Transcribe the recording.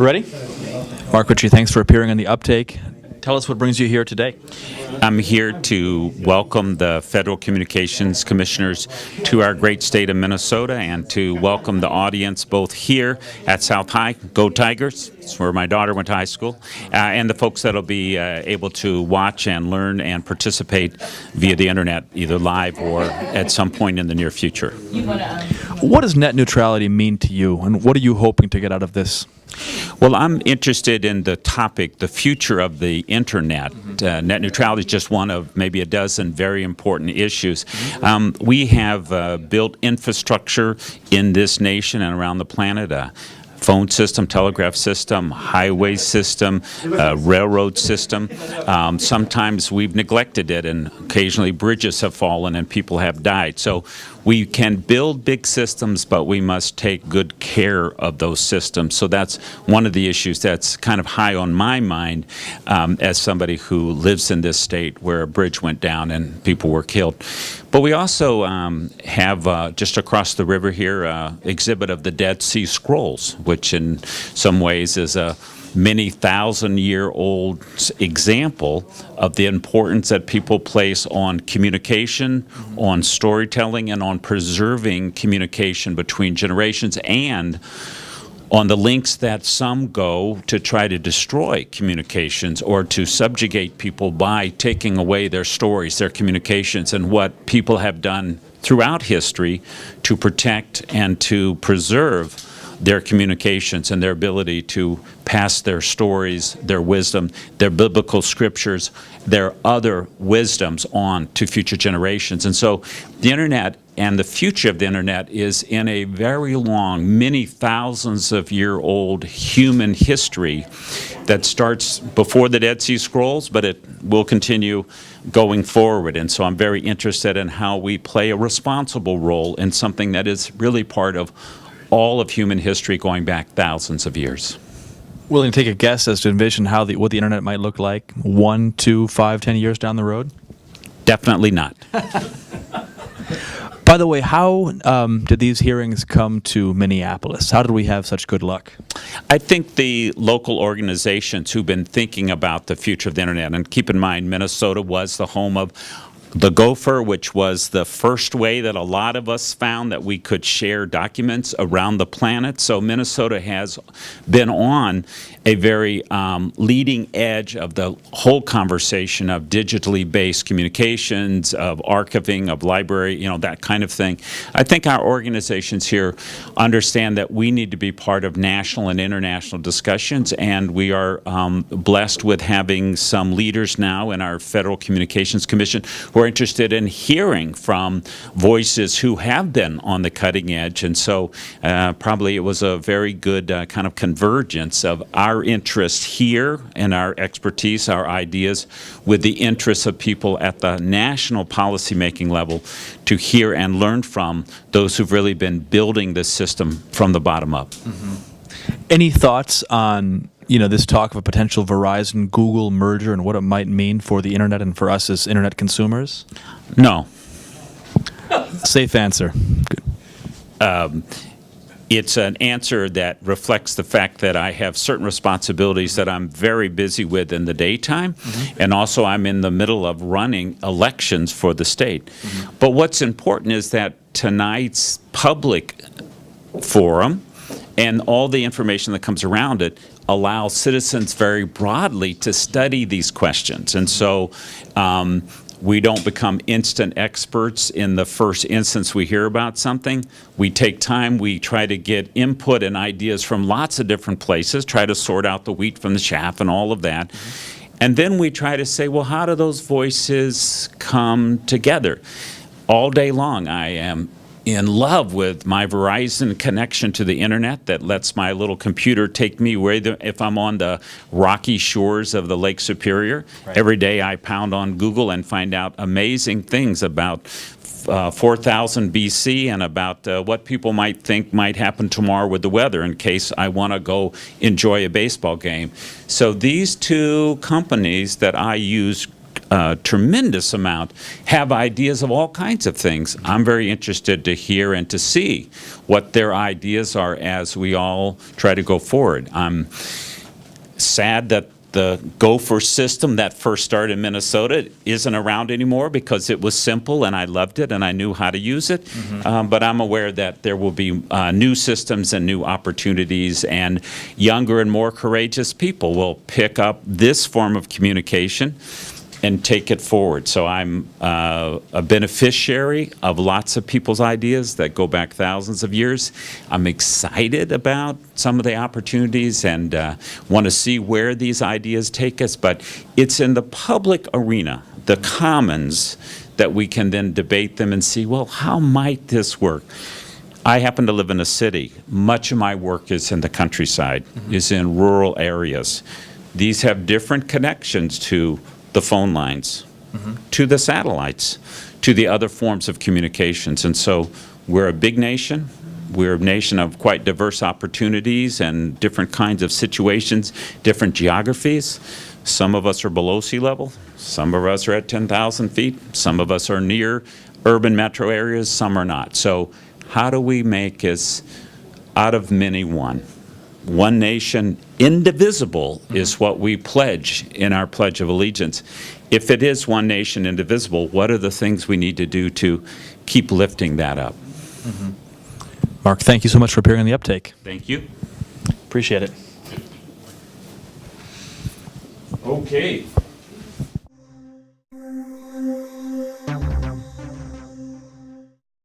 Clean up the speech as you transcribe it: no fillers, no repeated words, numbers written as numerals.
Ready? Mark Ritchie, thanks for appearing on The Uptake. Tell us what brings you here today. I'm here to welcome the Federal Communications Commissioners to our great state of Minnesota and to welcome the audience both here at South High, go Tigers, it's where my daughter went to high school, and the folks that will be able to watch and learn and participate via the internet, either live or at some point in the near future. What does net neutrality mean to you, and what are you hoping to get out of this? Well, I'm interested in the topic, the future of the internet. Net neutrality is just one of maybe a dozen very important issues. We have built infrastructure in this nation and around the planet, phone system, telegraph system, highway system, railroad system. Sometimes we've neglected it, and occasionally bridges have fallen and people have died. So we can build big systems, but we must take good care of those systems. So that's one of the issues that's kind of high on my mind as somebody who lives in this state where a bridge went down and people were killed. But we also have just across the river here exhibit of the Dead Sea Scrolls, which in some ways is a many thousand-year-old example of the importance that people place on communication, on storytelling, and on preserving communication between generations, and on the links that some go to try to destroy communications or to subjugate people by taking away their stories, their communications, and what people have done throughout history to protect and to preserve their communications and their ability to pass their stories, their wisdom, their biblical scriptures, their other wisdoms on to future generations. And so the internet and the future of the internet is in a very long, many thousands of year old human history that starts before the Dead Sea Scrolls, but it will continue going forward. And so I'm very interested in how we play a responsible role in something that is really part of all of human history going back thousands of years. Willing to take a guess as to envision what the internet might look like 1, 2, 5, 10 years down the road? Definitely not. By the way, how did these hearings come to Minneapolis? How did we have such good luck? I think the local organizations who've been thinking about the future of the internet, and keep in mind Minnesota was the home of the Gopher, which was the first way that a lot of us found that we could share documents around the planet. So Minnesota has been on a very leading edge of the whole conversation of digitally based communications, of archiving, of library, that kind of thing. I think our organizations here understand that we need to be part of national and international discussions, and we are blessed with having some leaders now in our Federal Communications Commission who are interested in hearing from voices who have been on the cutting edge. And so probably it was a very good kind of convergence of our interest here and our expertise, our ideas, with the interests of people at the national policymaking level to hear and learn from those who've really been building this system from the bottom up. Any thoughts on this talk of a potential Verizon-Google merger and what it might mean for the internet and for us as internet consumers? No. Safe answer. Good. It's an answer that reflects the fact that I have certain responsibilities that I'm very busy with in the daytime, and also I'm in the middle of running elections for the state. But what's important is that tonight's public forum and all the information that comes around it allows citizens very broadly to study these questions. And so we don't become instant experts in the first instance we hear about something. We take time, we try to get input and ideas from lots of different places, try to sort out the wheat from the chaff and all of that. And then we try to say, well, how do those voices come together? All day long I am in love with my Verizon connection to the internet that lets my little computer take me if I'm on the rocky shores of the Lake Superior. Right. Every day I pound on Google and find out amazing things about 4000 BC and about what people might think might happen tomorrow with the weather in case I want to go enjoy a baseball game. So these two companies that I use a tremendous amount, have ideas of all kinds of things. I'm very interested to hear and to see what their ideas are as we all try to go forward. I'm sad that the gopher system that first started in Minnesota isn't around anymore because it was simple and I loved it and I knew how to use it. But I'm aware that there will be new systems and new opportunities, and younger and more courageous people will pick up this form of communication and take it forward. So I'm a beneficiary of lots of people's ideas that go back thousands of years. I'm excited about some of the opportunities and want to see where these ideas take us, but it's in the public arena, the commons, that we can then debate them and see, well, how might this work? I happen to live in a city. Much of my work is in the countryside, is in rural areas. These have different connections to the phone lines, to the satellites, to the other forms of communications. And so we're a big nation. We're a nation of quite diverse opportunities and different kinds of situations, different geographies. Some of us are below sea level. Some of us are at 10,000 feet. Some of us are near urban metro areas. Some are not. So how do we make us, out of many, one? One nation, indivisible, is what we pledge in our Pledge of Allegiance. If it is one nation, indivisible, what are the things we need to do to keep lifting that up? Mark, thank you so much for appearing on The Uptake. Thank you. Appreciate it. Okay.